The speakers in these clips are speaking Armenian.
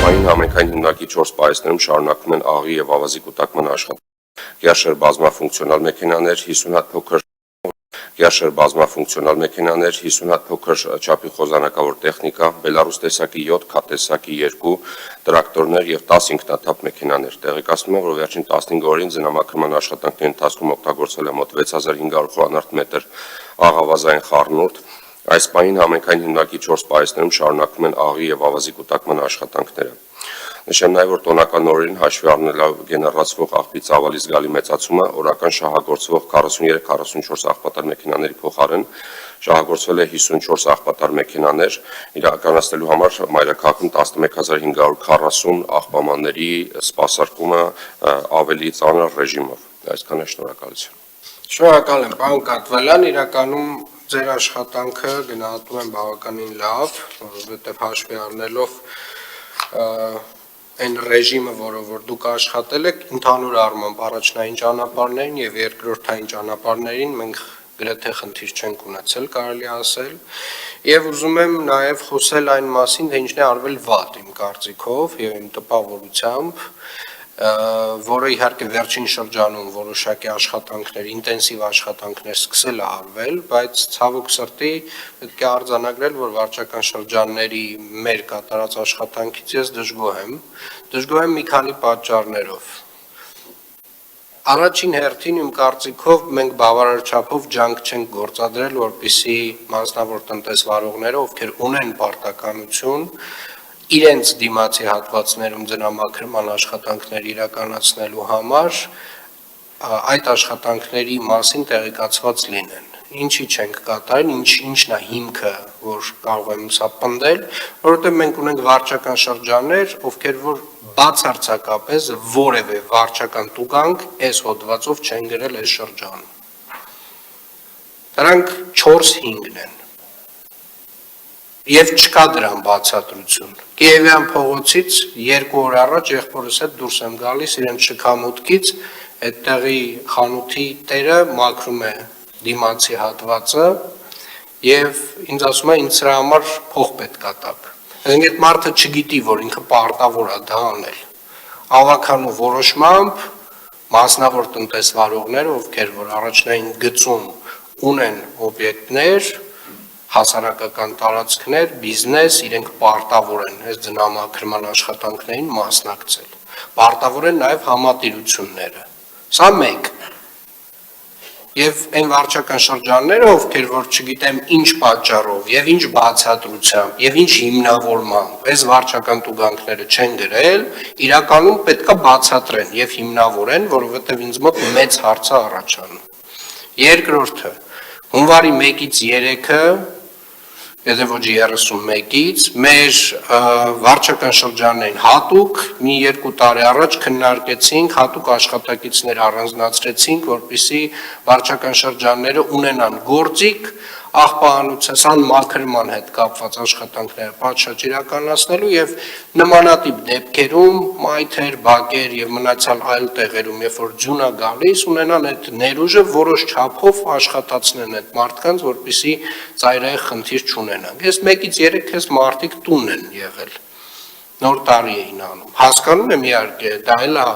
Այսպահին համենքային հիմնարկի 4 պահեսներում շարունակվում են աղի եւ ավազի կուտակման աշխատանքները։ Գերշեր բազմաֆունկցիոնալ մեքենաներ, 50 հատ փոքր մեքենաներ, 50 հատ փոքր չափի խոզանակավոր տեխնիկա, Բելարուս տեսակի 7, Քաթ տեսակի 2 տրակտորներ եւ 10 ինքնաթափ մեքենաներ։ Տեղեկացնում եմ, որ վերջին 15 օրին ձնամաքրման աշխատանքների ընթացքում օգտագործվել է մոտ 6500 խորանարդ մետր աղավազային խառնուրդ։ Այս պահին համենքային հիմնարկի 4 պահեսներում շարունակվում են աղի եւ ավազի կուտակման աշխատանքները։ Նշեմ նաև, որ տոնական օրերին հաշվի առնելով գեներացվող աղբի ծավալի զգալի մեծացումը, օրական շահագործվող 43-44 աղբատար մեքենաների փոխարեն շահագործվել է 54 աղբատար մեքենաներ, իրականացնելու համար մայրաքաղաքում 11540 աղբամանների սպասարկումը ավելի ծանր ռեժիմով։ Այսքան է, շնորհակալություն։ Շնորհակալ եմ, պարոն Կատվալյան, իրականում ձեր աշխատանքը գնահատում եմ բավականին լավ, որովհետև հաշվի առնելով այն ռեժիմը, որով որ դուք աշխատել եք, ընդհանուր առմամբ առաջնային ճանապարհներին եւ երկրորդային ճանապարհներին մենք գրեթե խնդիր չենք ունեցել, կարելի ասել, եւ ուզում եմ նաեւ խոսել այն մասին, թե ինչն է արվել վատ իմ կարծիքով եւ իմ տպավորությամբ, որը իհարկե վերջին շրջանում որոշակի աշխատանքներ, ինտենսիվ աշխատանքներ սկսել է արվել, բայց ցավոք սրտի պետք է արձանագրել, որ վարչական շրջանների մեր կատարած աշխատանքից ես դժգոհ եմ մի քանի պատճառներով։ Առաջին հերթին իմ կարծիքով մենք բավարար չափով ջանք չենք գործադրել, որպեսզի մասնավոր տնտեսվարողները, ովքեր ունեն պարտականություն, իրենց դիմացի հատվածներում ձնամաքրման աշխատանքներ իրականացնելու համար այդ աշխատանքների մասին տեղեկացված լինեն։ Ինչի չենք կատարել, ինչն է հիմքը, որ կարող եմ սա պնդել, որովհետև մենք ունենք վարչական շրջաններ, ովքեր որ բացարձակապես որևէ վարչական տուգանք այս հոդվածով չեն գրել այս շրջանում։ Դրանք 4-5-ն են։ Եվ չկա դրան բացատրություն։ Կիևյան փողոցից 2 օր առաջ եղբորս հետ դուրս եմ գալիս իրենց շքամուտքից, այդտեղի խանութի տերը մաքրում է դիմացի հատվածը եւ ինձ ասում է ինձ սրա համար փող պետք է տաք։ Այսինքն այդ մարդը չգիտի, որ ինքը պարտավոր է դա անել։ Ավականու որոշմամբ մասնավոր տնտեսվարողները, ովքեր որ առաջնային գծում ունեն օբյեկտներ, հասարակական տարածքներ, բիզնես, իրենք պարտավոր են այս ձնամաքրման աշխատանքներին մասնակցել։ Պարտավոր են նաև համատիրությունները։ Սա մեկ։ Եվ այն վարչական շրջանները, ովքեր որ չգիտեմ ինչ պատճառով եւ ինչ բացատրությամբ եւ ինչ հիմնավորմամբ այս վարչական տուգանքները չեն գրել, իրականում պետքա բացատրեն եւ հիմնավորեն, որովհետեւ ինձ մոտ մեծ հարց է առաջանում։ Երկրորդը, հունվարի 1-ից 3-ը, եթե ոչ 31-ից, մեր վարչական շրջաններին հատուկ մի 2 տարի առաջ քննարկեցինք, հատուկ աշխատակիցներ առանձնացրեցինք, որպեսզի վարչական շրջանները ունենան գործիք աղբահանության մաքրման հետ կապված աշխատանքները պատշաճ իրականացնելու եւ նմանատիպ դեպքերում մայթեր, բակեր եւ մնացյալ այլ տեղերում, երբ որ ձյուն է գալիս, ունենան այդ ներուժը որոշ չափով աշխատացնեն այդ մարդկանց, որպեսզի ծայրահեղ խնդիր չունենան։ Ես 1-ից 3 քեզ մարդիկ տուն են եղել։ Նոր տարի էին անում։ Հասկանում եմ իհարկե, դա էլ է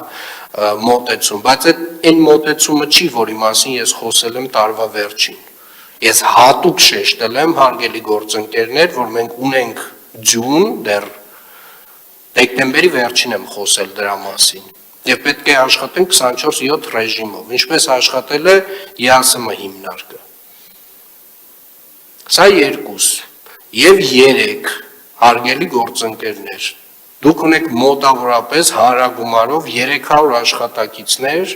մոտեցում, բայց այն մոտեցումը չի, որի մասին ես խոսել եմ տարվա վերջին։ Ես հատուկ շեշտել եմ, հարգելի գործընկերներ, որ մենք ունենք ձյուն, դեռ դեկտեմբերի վերջին եմ խոսել դրա մասին, եւ պետք է աշխատենք 24/7 ռեժիմով, ինչպես աշխատել է ԵԱՍՄ հիմնարկը։ Սա 2 եւ 3, հարգելի գործընկերներ, դուք ունեք մոտավորապես հանրագումարով 300 աշխատակիցներ,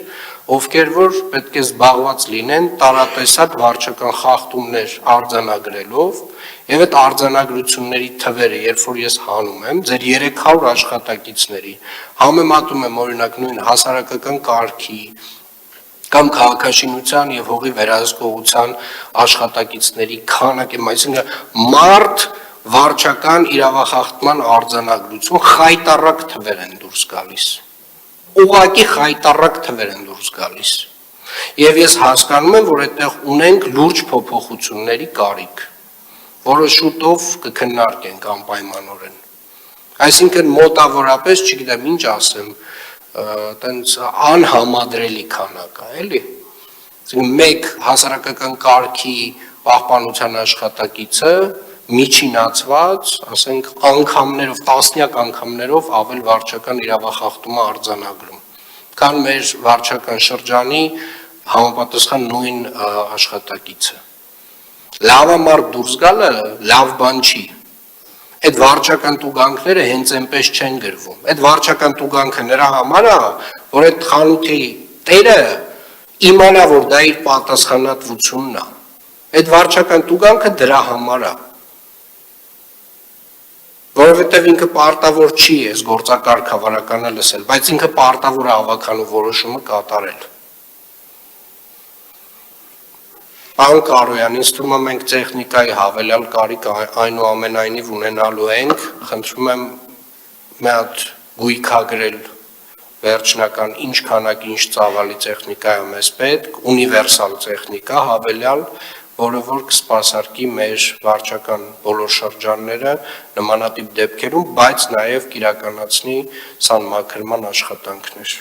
ովքեր որ պետք է զբաղված լինեն տարատեսակ վարչական խախտումներ արձանագրելով, եւ այդ արձանագրությունների թվերը, երբ որ ես հանում եմ, ձեր 300 աշխատակիցների, համեմատում եմ օրինակ նույն հասարակական կարգի կամ քաղաքաշինության եւ հողի վերահսկողության աշխատակիցների քանակը, այսինքն մարդ վարչական իրավախախտման արձանագրություն խայտառակ թվեր են դուրս գալիս։ Ուղղակի խայտառակ թվեր են դուրս գալիս։ Եվ ես հասկանում եմ, որ այդտեղ ունենք լուրջ փոփոխությունների կարիք, որը շուտով կքննարկենք անպայմանորեն։ Այսինքն մոտավորապես, չգիտեմ ինչ ասեմ, տենց անհամադրելի քանակ է, էլի։ Այսինքն մեկ հասարակական կարգի պահպանության աշխատակիցը միջինացված, ասենք անգամներով, տասնյակ անգամներով ավել վարչական իրավախախտում է արձանագրում, քան մեր վարչական շրջանի համապատասխան նույն աշխատակիցը։ Լավամարդ դուրս գալը լավ բան չի։ Այդ վարչական տուգանքները հենց այնպես չեն գրվում։ Այդ վարչական տուգանքը նրա համար է, որ այդ խանութի տերը իմանա, որ դա իր պատասխանատվությունն է։ Այդ վարչական տուգանքը դրա համար է։ Որովհետև ինքը պարտավոր չի այս գործակարգ հավանականը լսել, բայց ինքը պարտավոր է հավաքանու որոշումը կատարել։ Պարոն Կարոյան, ինձ թվում է մենք տեխնիկայի հավելյալ կարիք այնուամենայնիվ ունենալու ենք, խնդրում եմ մի հատ գույքագրել վերջնական ինչ քանակ ինչ ծավալի տեխնիկա է մեզ պետք, ունիվերսալ տեխնիկա հավելյալ, որը որ կսպասարկի մեր վարչական բոլոր շրջանները նմանատիպ դեպքերում, բայց նաև կիրականացնի սանմաքրման աշխատանքներ։